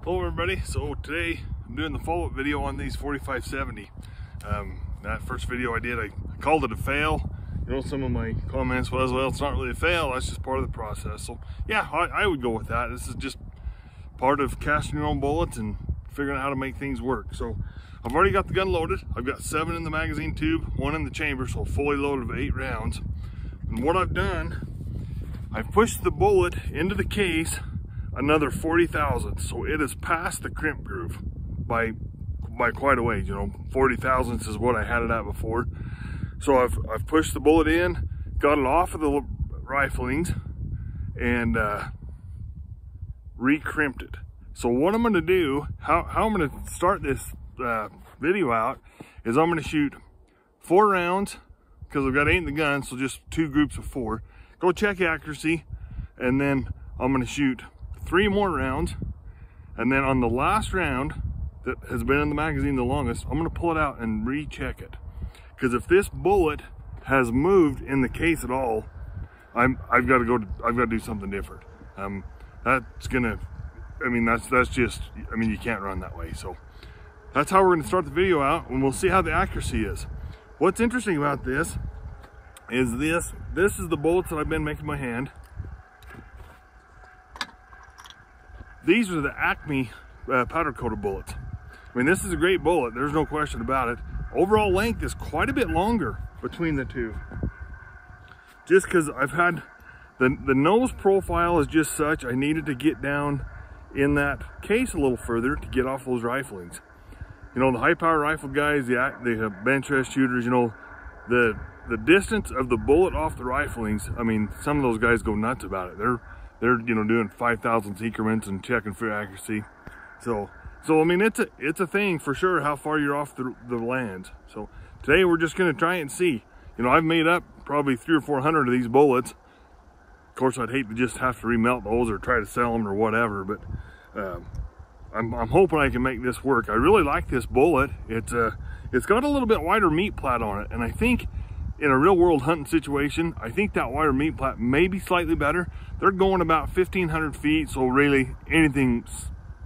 Hello everybody, so today I'm doing the follow-up video on these 4570. That first video I did, I called it a fail. You know, some of my comments was, well, it's not really a fail, that's just part of the process. So yeah, I would go with that. This is just part of casting your own bullets and figuring out how to make things work. So I've already got the gun loaded. I've got 7 in the magazine tube, 1 in the chamber, so fully loaded with 8 rounds. And what I've done, I've pushed the bullet into the case another 40 thousandths, so it is past the crimp groove by quite a ways. You know, 40 thousandths is what I had it at before. So I've pushed the bullet in, got it off of the riflings, and re-crimped it. So what I'm going to do, how I'm going to start this video out, is I'm going to shoot 4 rounds because I've got 8 in the gun, so just 2 groups of 4. Go check accuracy, and then I'm going to shoot 3 more rounds, and then on the last round that has been in the magazine the longest, I'm going to pull it out and recheck it, because if this bullet has moved in the case at all, I've got to do something different. That's gonna, I mean, that's just, I mean, you can't run that way. So that's how we're going to start the video out, and we'll see how the accuracy is. What's interesting about this is this is the bullets that I've been making by hand. These are the Acme powder coated bullets. I mean, this is a great bullet, there's no question about it. Overall length is quite a bit longer between the two. Just because I've had, the nose profile is just such, I needed to get down in that case a little further to get off those riflings. You know, the high power rifle guys, the bench rest shooters, you know, the distance of the bullet off the riflings, I mean, some of those guys go nuts about it. They're you know, doing 5,000th increments and checking for accuracy. So I mean, it's a thing for sure how far you're off the lands. So today we're just going to try and see. You know, I've made up probably 300 or 400 of these bullets. Of course, I'd hate to just have to remelt those or try to sell them or whatever, but I'm hoping I can make this work. I really like this bullet. It's got a little bit wider meat plat on it, and I think in a real world hunting situation, I think that wider meat plat may be slightly better. They're going about 1,500 feet, so really anything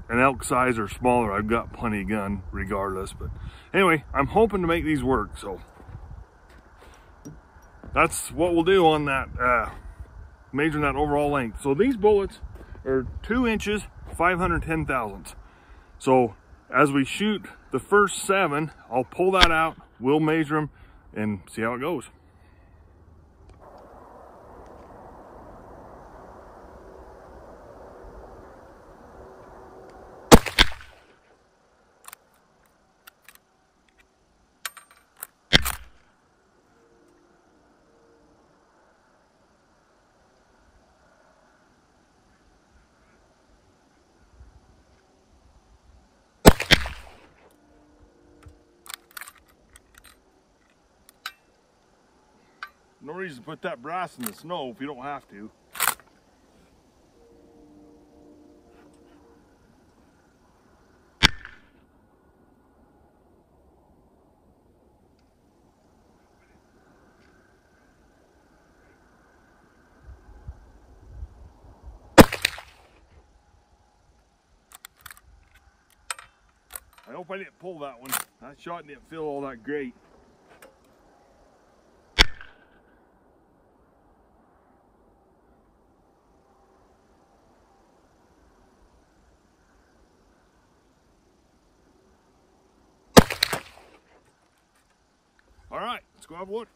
an elk size or smaller, I've got plenty of gun regardless. But anyway, I'm hoping to make these work, so that's what we'll do on that, measuring that overall length. So these bullets are 2 inches, 510 thousandths. So as we shoot the first 7, I'll pull that out, we'll measure them and see how it goes. No reason to put that brass in the snow if you don't have to. I hope I didn't pull that one. That shot didn't feel all that great. All right, let's go have a look.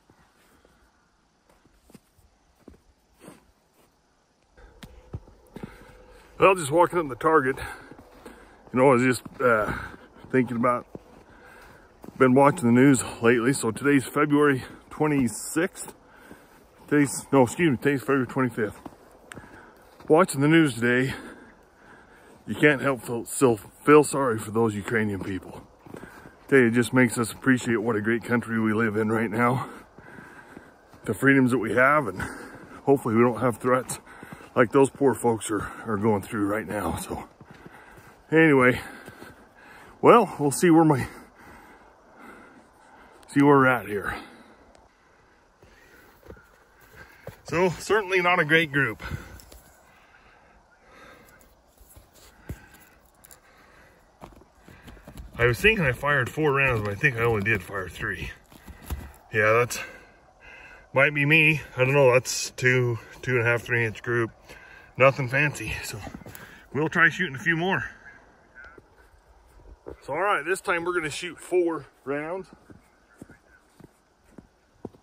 Well, just walking up the target, you know, I was just thinking about, been watching the news lately. So today's February 26th. Today's February 25th. Watching the news today, you can't help feel sorry for those Ukrainian people. It just makes us appreciate what a great country we live in right now. The freedoms that we have, and hopefully we don't have threats like those poor folks are going through right now. So anyway, well, we'll see where we're at here. So certainly not a great group. I was thinking I fired 4 rounds, but I think I only did fire 3. Yeah, that's might be me. I don't know. That's 2.5, 3 inch group. Nothing fancy. So we'll try shooting a few more. So all right, this time we're gonna shoot 4 rounds.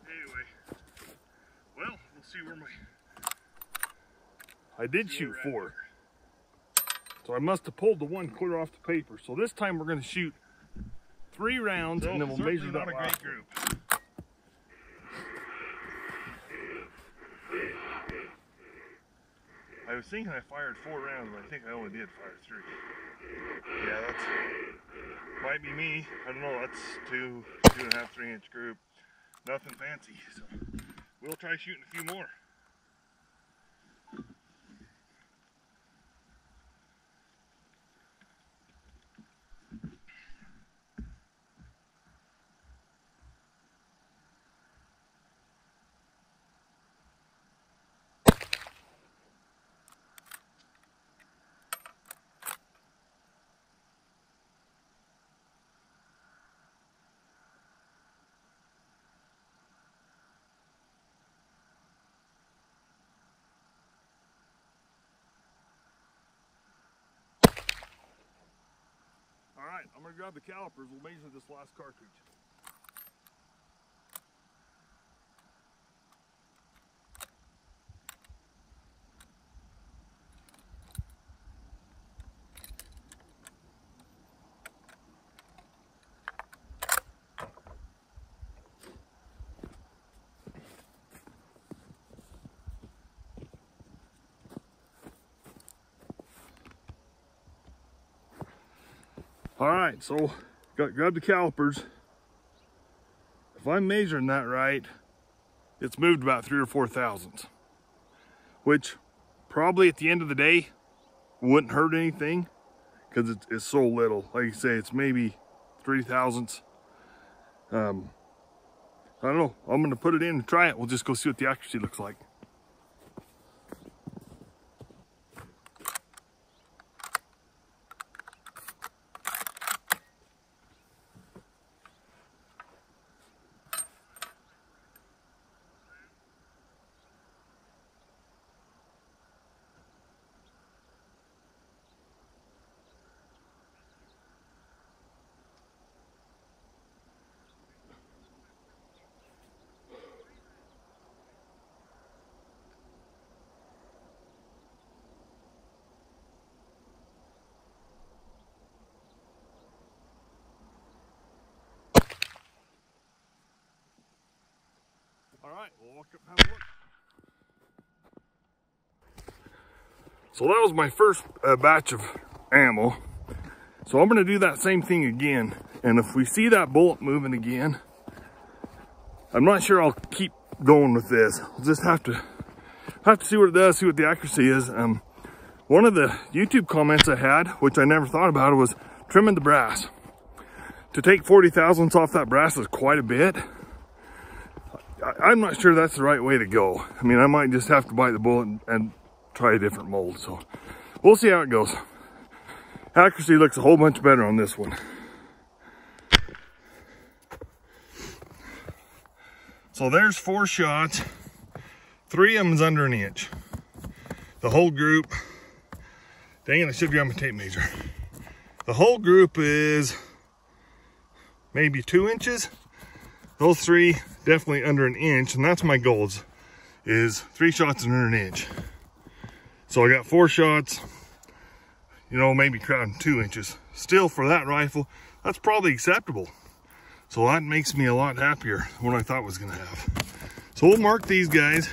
Anyway, well, we'll see where I did shoot 4. So I must have pulled the one clear off the paper. So this time we're gonna shoot 3 rounds, and then we'll measure that last group. I was thinking I fired 4 rounds, but I think I only did fire 3. Yeah, that's might be me. I don't know. That's 2.5, 3 inch group. Nothing fancy. So we'll try shooting a few more. All right, I'm gonna grab the calipers. We'll measure this last cartridge. All right, so grab the calipers. If I'm measuring that right, it's moved about 3 or 4 thousandths, which probably at the end of the day wouldn't hurt anything because it's so little. Like you say, it's maybe 3 thousandths. I don't know. I'm gonna put it in and try it. We'll just go see what the accuracy looks like. All right, we'll walk up and have a look. So that was my first batch of ammo. So I'm gonna do that same thing again. And if we see that bullet moving again, I'm not sure I'll keep going with this. I'll just have to see what it does, see what the accuracy is. One of the YouTube comments I had, which I never thought about, was trimming the brass. To take 40 thousandths off that brass is quite a bit. I'm not sure that's the right way to go. I mean, I might just have to bite the bullet and try a different mold. So we'll see how it goes. Accuracy looks a whole bunch better on this one. So there's 4 shots. 3 of them is under 1 inch. The whole group, dang it, I should grab my tape measure. The whole group is maybe 2 inches. Those 3 definitely under 1 inch, and that's my goal, is 3 shots under 1 inch. So I got 4 shots, you know, maybe crowding 2 inches. Still, for that rifle, that's probably acceptable. So that makes me a lot happier than what I thought was gonna have. So we'll mark these guys.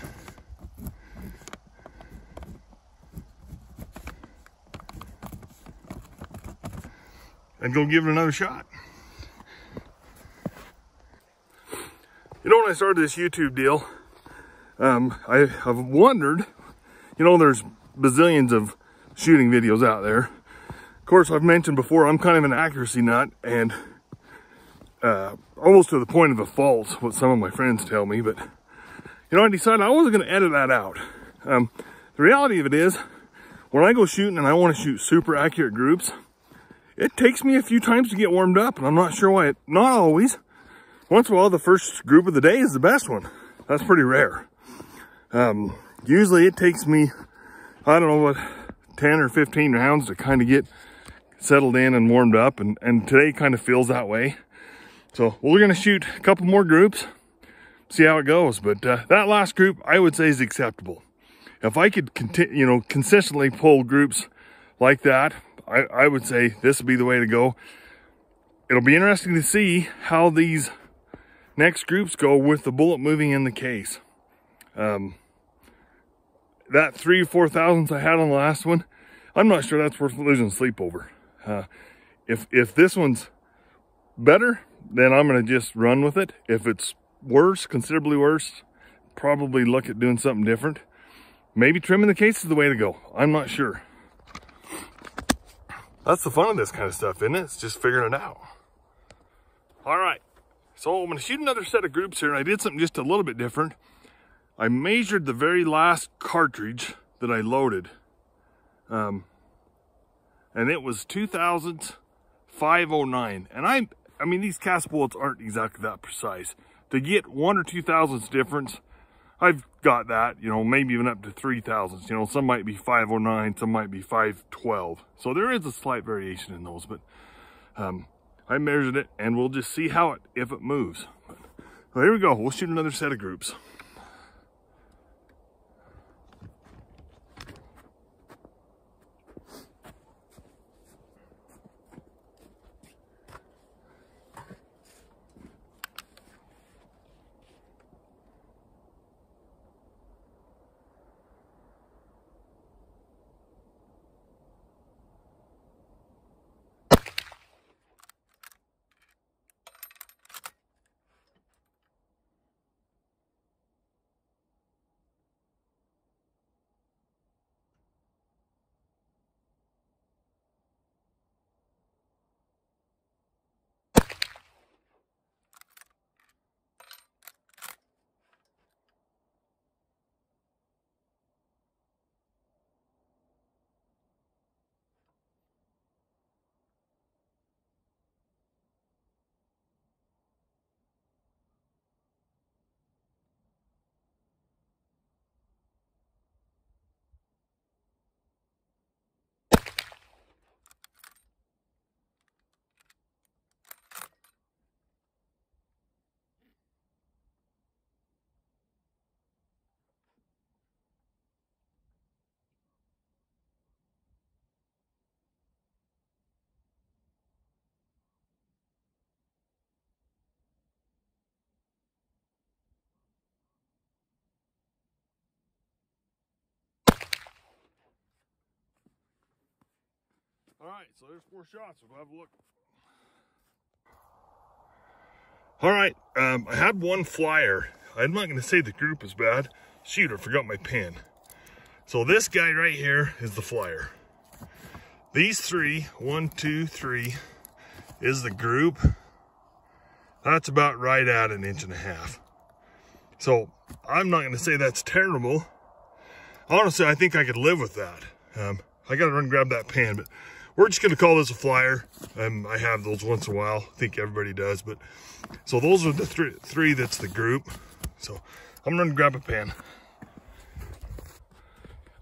And go give it another shot. You know, when I started this YouTube deal, I've wondered, you know, there's bazillions of shooting videos out there. Of course, I've mentioned before, I'm kind of an accuracy nut, and almost to the point of a fault, what some of my friends tell me, but, you know, I decided I wasn't gonna edit that out. The reality of it is, when I go shooting and I wanna shoot super accurate groups, it takes me a few times to get warmed up, and I'm not sure why. Not always. Once in a while, the first group of the day is the best one. That's pretty rare. Usually it takes me, I don't know what, 10 or 15 rounds to kind of get settled in and warmed up, and today kind of feels that way. So we're gonna shoot a couple more groups, see how it goes. But that last group, I would say, is acceptable. If I could continue, consistently pull groups like that, I would say this would be the way to go. It'll be interesting to see how these next groups go with the bullet moving in the case. That 3 or 4 thousandths I had on the last one, I'm not sure that's worth losing sleep over. If this one's better, then I'm gonna just run with it. If it's worse, considerably worse, probably look at doing something different. Maybe trimming the case is the way to go. I'm not sure. That's the fun of this kind of stuff, isn't it? It's just figuring it out. All right, so I'm gonna shoot another set of groups here, and I did something just a little bit different. I measured the very last cartridge that I loaded, and it was 2,509. And I mean, these cast bullets aren't exactly that precise. To get 1 or 2 thousandths difference, I've got that, maybe even up to 3 thousandths. Some might be 509, some might be 512. So there is a slight variation in those, but I measured it, and we'll just see if it moves. So here we go. We'll shoot another set of groups. All right, so there's 4 shots. We'll have a look. All right, I had one flyer. I'm not going to say the group is bad. Shoot, I forgot my pen. So this guy right here is the flyer. These 3, 1, 2, 3, is the group. That's about right at 1.5 inches. So I'm not going to say that's terrible. Honestly, I think I could live with that. I got to run and grab that pen, but we're just going to call this a flyer. I have those once in a while. I think everybody does. But so those are the three that's the group. So I'm going to grab a pen.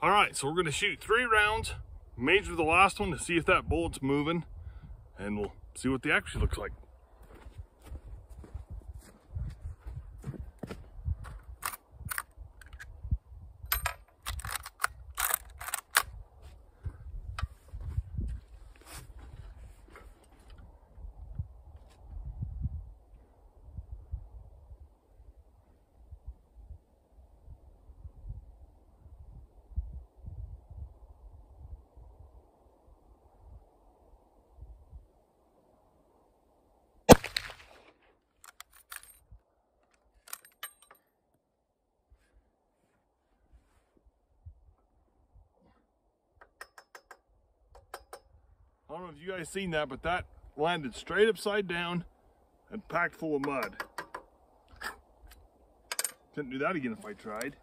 All right, so we're going to shoot 3 rounds, measure the last one to see if that bullet's moving, and we'll see what the action looks like. I don't know if you guys seen that, but that landed straight upside down and packed full of mud. Couldn't do that again if I tried.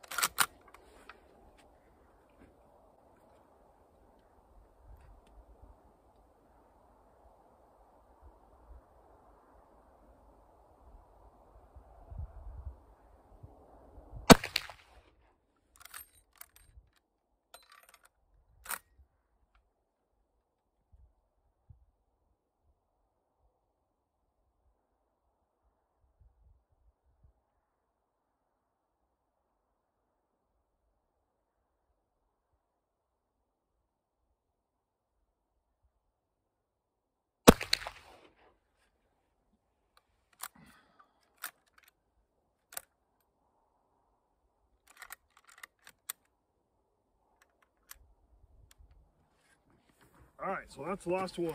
All right, so that's the last one,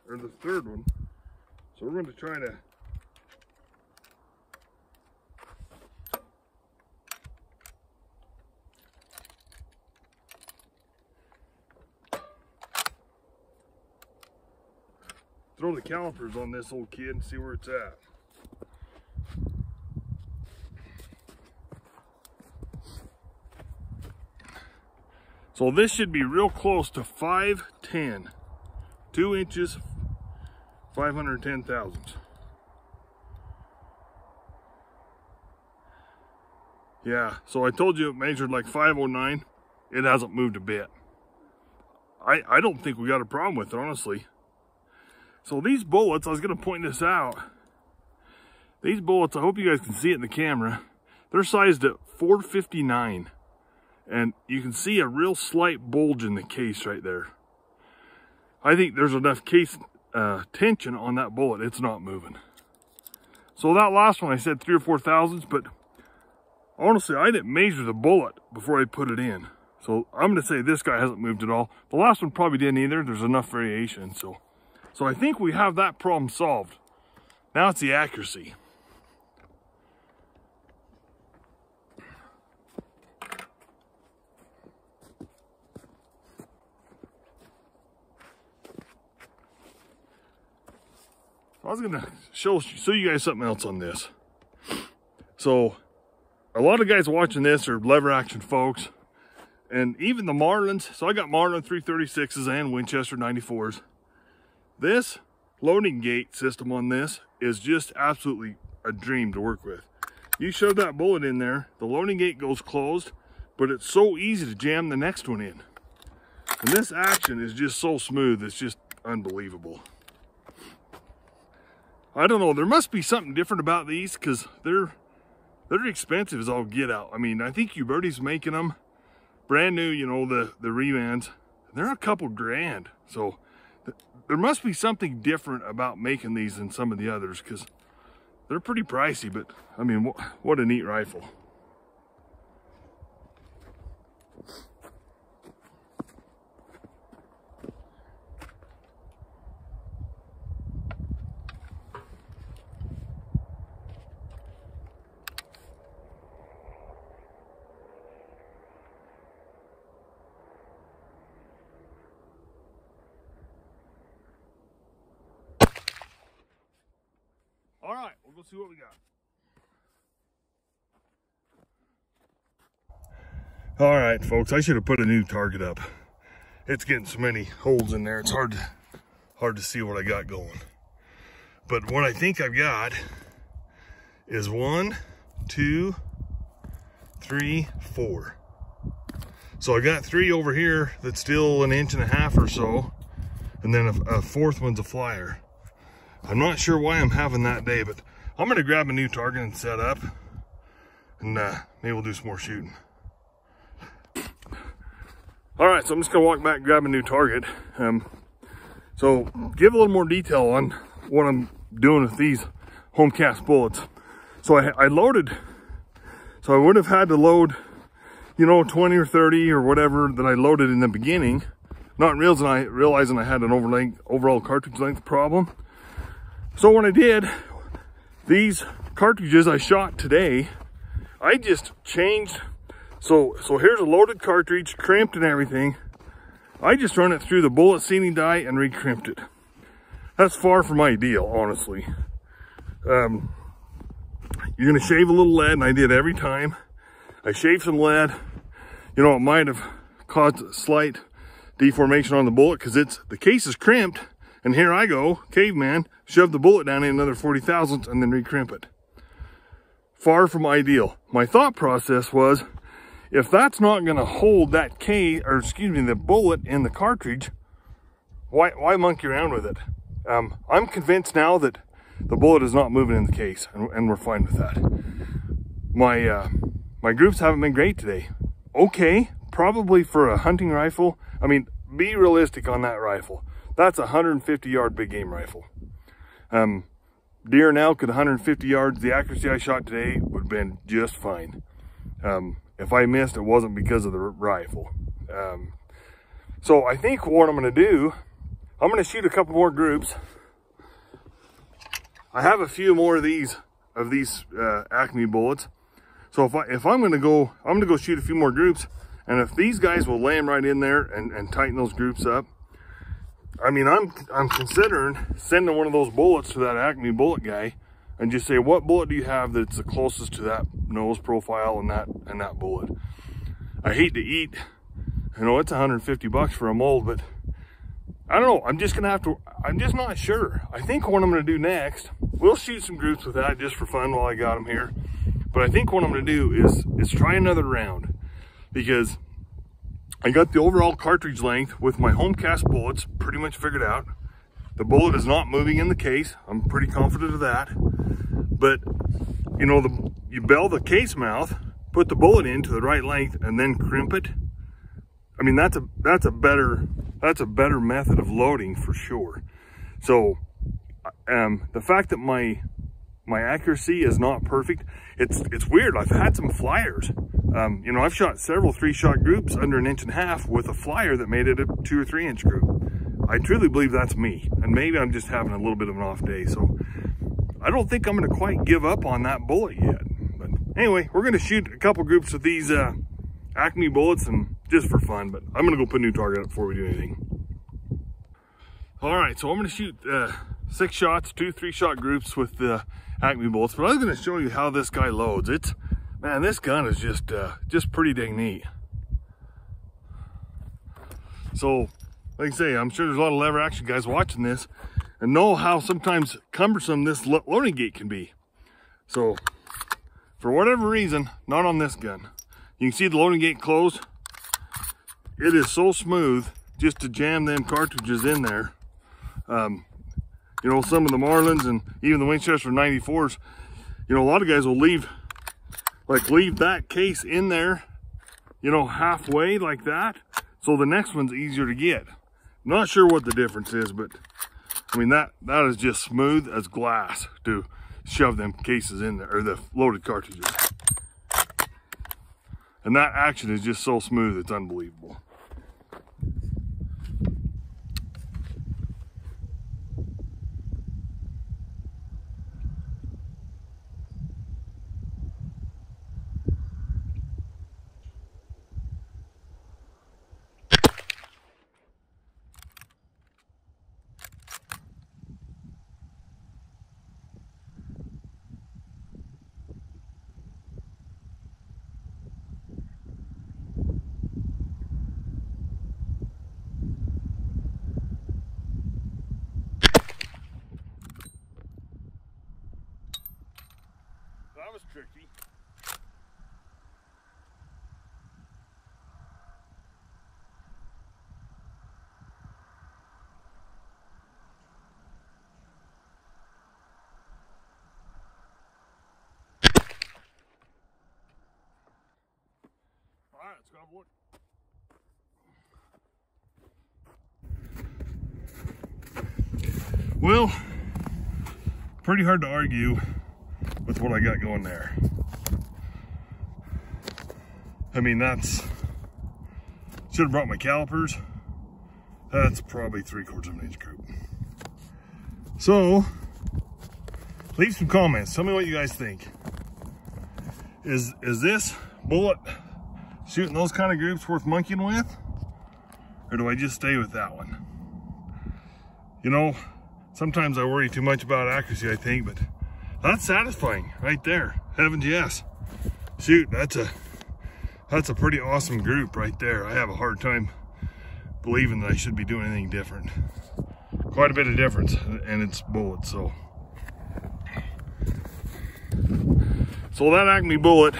or the third one. So we're going to try to throw the calipers on this old kid and see where it's at. So this should be real close to 510, 2 inches, 510 thousandths. Yeah, so I told you it measured like 509. It hasn't moved a bit. I don't think we got a problem with it, honestly. So these bullets, I was gonna point this out. These bullets, I hope you guys can see it in the camera. They're sized at 459. And you can see a real slight bulge in the case right there. I think there's enough case tension on that bullet, it's not moving. So that last one I said 3 or 4 thousandths, but honestly I didn't measure the bullet before I put it in. So I'm gonna say this guy hasn't moved at all. The last one probably didn't either, there's enough variation. So I think we have that problem solved. Now it's the accuracy. I was gonna show you guys something else on this. So a lot of guys watching this are lever action folks, and even the Marlins. So I got Marlin 336s and Winchester 94s. This loading gate system on this is just absolutely a dream to work with. You shove that bullet in there, the loading gate goes closed, but it's so easy to jam the next one in. And this action is just so smooth, it's just unbelievable. I don't know, there must be something different about these because they're expensive as all get out. I mean, I think Uberti's making them brand new, you know, the Revans. They're a couple grand. So there must be something different about making these than some of the others because they're pretty pricey, but I mean, what a neat rifle. All right, we'll go see what we got. All right, folks, I should have put a new target up. It's getting so many holes in there, it's hard to see what I got going. But what I think I've got is 1, 2, 3, 4. So I got 3 over here that's still 1.5 inches or so, and then a fourth one's a flyer. I'm not sure why I'm having that day, but I'm gonna grab a new target and set up, and maybe we'll do some more shooting. All right, so I'm just gonna walk back and grab a new target. So give a little more detail on what I'm doing with these home cast bullets. So I loaded, so I would have had to load, you know, 20 or 30 or whatever that I loaded in the beginning, not realizing I had an overall cartridge length problem. So when I did, these cartridges I shot today, I just changed. So here's a loaded cartridge, crimped and everything. I just run it through the bullet sealing die and re-crimped it. That's far from ideal, honestly. You're gonna shave a little lead, and I did every time. I shaved some lead. You know, it might have caused a slight deformation on the bullet because the case is crimped. And here I go, caveman, shove the bullet down in another 40 thousandths and then recrimp it. Far from ideal. My thought process was, if that's not gonna hold that the bullet in the cartridge, why monkey around with it? I'm convinced now that the bullet is not moving in the case, and we're fine with that. My groups haven't been great today. Okay, probably for a hunting rifle. I mean, be realistic on that rifle. That's a 150-yard big game rifle. Deer and elk at 150 yards, the accuracy I shot today would have been just fine. If I missed, it wasn't because of the rifle. So I think what I'm gonna do I'm gonna shoot a couple more groups. I have a few more of these Acme bullets. So if I'm gonna go shoot a few more groups, and if these guys will lay them right in there and tighten those groups up, I mean, I'm considering sending one of those bullets to that Acme bullet guy and just say, what bullet do you have that's the closest to that nose profile and that bullet? I hate to eat, you know, it's 150 bucks for a mold, but I don't know. I'm just not sure. I think what I'm gonna do next, we'll shoot some groups with that just for fun while I got them here. But I think what I'm gonna do is try another round, because I got the overall cartridge length with my home cast bullets pretty much figured out. The bullet is not moving in the case. I'm pretty confident of that. But you know, you bell the case mouth, put the bullet in to the right length, and then crimp it. I mean, that's a better method of loading for sure. So the fact that my accuracy is not perfect, it's weird. I've had some flyers. You know, I've shot several 3-shot groups under 1.5 inches with a flyer that made it a 2 or 3 inch group. I truly believe that's me, and maybe I'm just having a little bit of an off day. So I don't think I'm gonna quite give up on that bullet yet. But anyway, we're gonna shoot a couple groups with these Acme bullets, and just for fun, but I'm gonna go put a new target up before we do anything. All right, so I'm gonna shoot 6 shots, 2 3-shot groups with the Acme bullets, but I was gonna show you how this guy loads. Man, this gun is just pretty dang neat. So, like I say, I'm sure there's a lot of lever action guys watching this and know how sometimes cumbersome this loading gate can be. So, for whatever reason, not on this gun. You can see the loading gate closed. It is so smooth just to jam them cartridges in there. You know, some of the Marlins and even the Winchester 94s, you know, a lot of guys will leave that case in there, you know, halfway like that, so the next one's easier to get. I'm not sure what the difference is, but I mean, that is just smooth as glass to shove them cases in there, or the loaded cartridges. And that action is just so smooth, it's unbelievable. That was tricky. All right, let's go have a look. Well, pretty hard to argue with what I got going there. I mean, should have brought my calipers. That's probably 3/4 of an inch group. So, leave some comments. Tell me what you guys think. Is this bullet shooting those kind of groups worth monkeying with? Or do I just stay with that one? You know, sometimes I worry too much about accuracy, I think, but that's satisfying right there. Heavens yes. Shoot, that's a pretty awesome group right there. I have a hard time believing that I should be doing anything different. Quite a bit of difference, and it's bullets, so that Acme bullet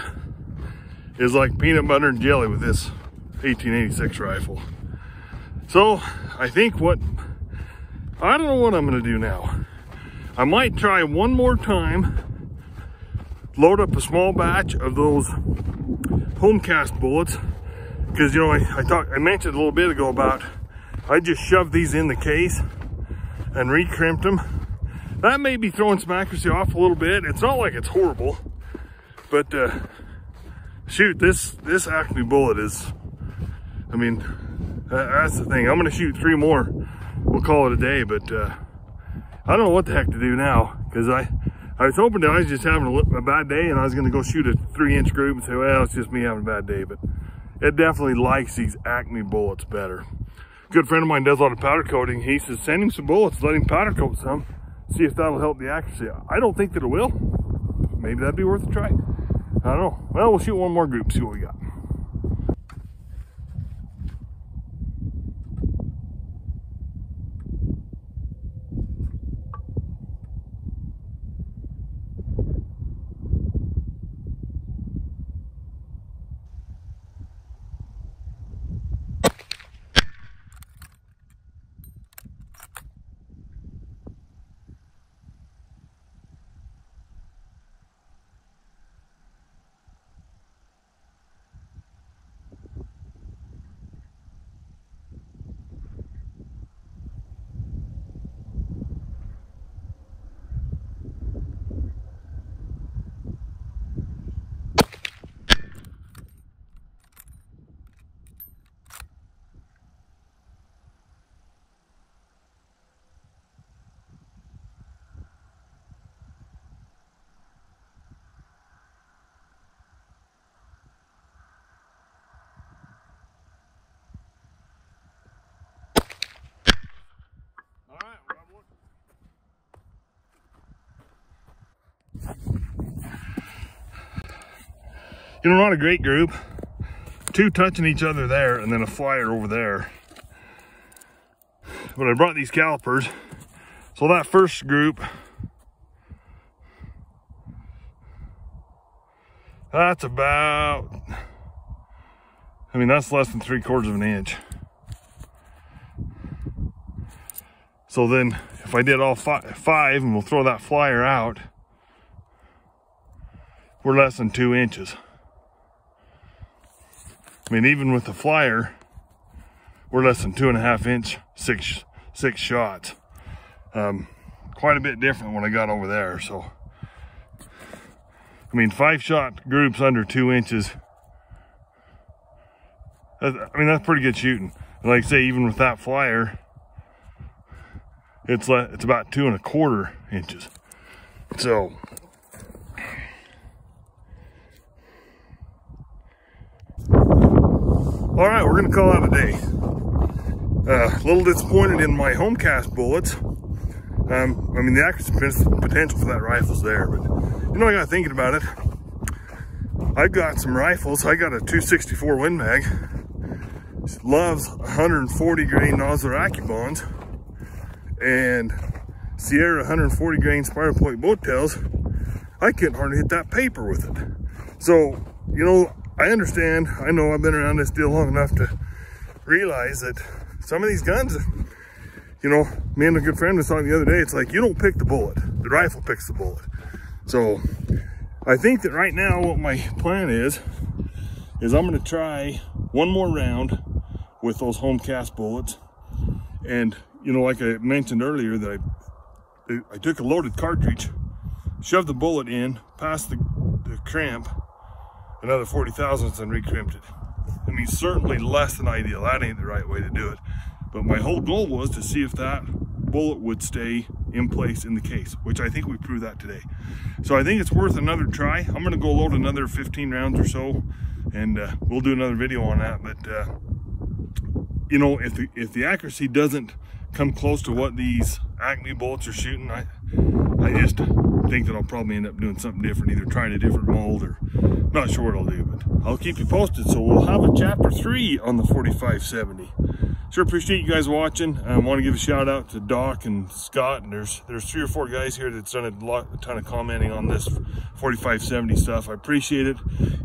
is like peanut butter and jelly with this 1886 rifle. So I think I don't know what I'm gonna do now. I might try one more time, load up a small batch of those home cast bullets, because you know I mentioned a little bit ago about I just shoved these in the case and re-crimped them. That may be throwing some accuracy off a little bit. It's not like it's horrible, but shoot, this Acme bullet is, I mean, that's the thing. I'm gonna shoot 3 more we'll call it a day. But I don't know what the heck to do now, because I was hoping that I was just having a bad day and I was going to go shoot a 3-inch group and say, well, it's just me having a bad day. But it definitely likes these Acme bullets better. A good friend of mine does a lot of powder coating. He says send him some bullets, let him powder coat some, see if that'll help the accuracy. I don't think that it will. Maybe that'd be worth a try. I don't know. Well, we'll shoot one more group, see what we got. You know, not a great group. 2 touching each other there, and then a flyer over there. But I brought these calipers. So that first group, that's about, I mean, that's less than 3/4 of an inch. So then if I did all five, and we'll throw that flyer out, we're less than 2 inches. I mean, even with the flyer, we're less than 2.5 inch, six shots. Quite a bit different when I got over there. So, I mean, 5-shot groups under 2 inches. I mean, that's pretty good shooting. And like I say, even with that flyer, it's about 2.25 inches. So, all right, we're gonna call out a day. A little disappointed in my home cast bullets. I mean, the accuracy potential for that rifle's there, but you know, I got thinking about it. I've got some rifles. I got a 264 Win Mag. Loves 140 grain Nosler AccuBonds and Sierra 140 grain Spiral Point boat tails. I couldn't hardly hit that paper with it. So, you know, I understand. I know I've been around this deal long enough to realize that some of these guns, you know, me and a good friend was talking the other day, it's like you don't pick the bullet, the rifle picks the bullet. So I think that right now what my plan is I'm going to try one more round with those home cast bullets. And you know, like I mentioned earlier, that I took a loaded cartridge, shoved the bullet in, passed the crimp, another 40 thousandths, and recrimped it. I mean, certainly less than ideal. That ain't the right way to do it. But my whole goal was to see if that bullet would stay in place in the case, which I think we proved that today. So I think it's worth another try. I'm gonna go load another 15 rounds or so, and we'll do another video on that. But you know, if the accuracy doesn't come close to what these Acme bullets are shooting, I just think that I'll probably end up doing something different, either trying a different mold, or not sure what I'll do, but I'll keep you posted. So we'll have a chapter 3 on the 4570. Sure appreciate you guys watching. I want to give a shout out to Doc and Scott, and there's 3 or 4 guys here that's done a ton of commenting on this 4570 stuff. I appreciate it.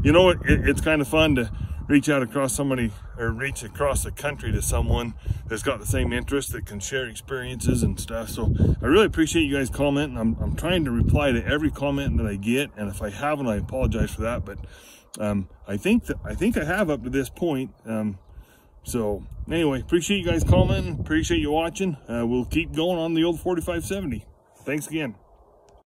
You know, it's kind of fun to reach out across somebody, or reach across the country to someone that's got the same interest, that can share experiences and stuff. So I really appreciate you guys commenting. I'm trying to reply to every comment that I get, and if I haven't, I apologize for that. But I think I have up to this point. So anyway, appreciate you guys commenting, appreciate you watching. We'll keep going on the old 4570. Thanks again.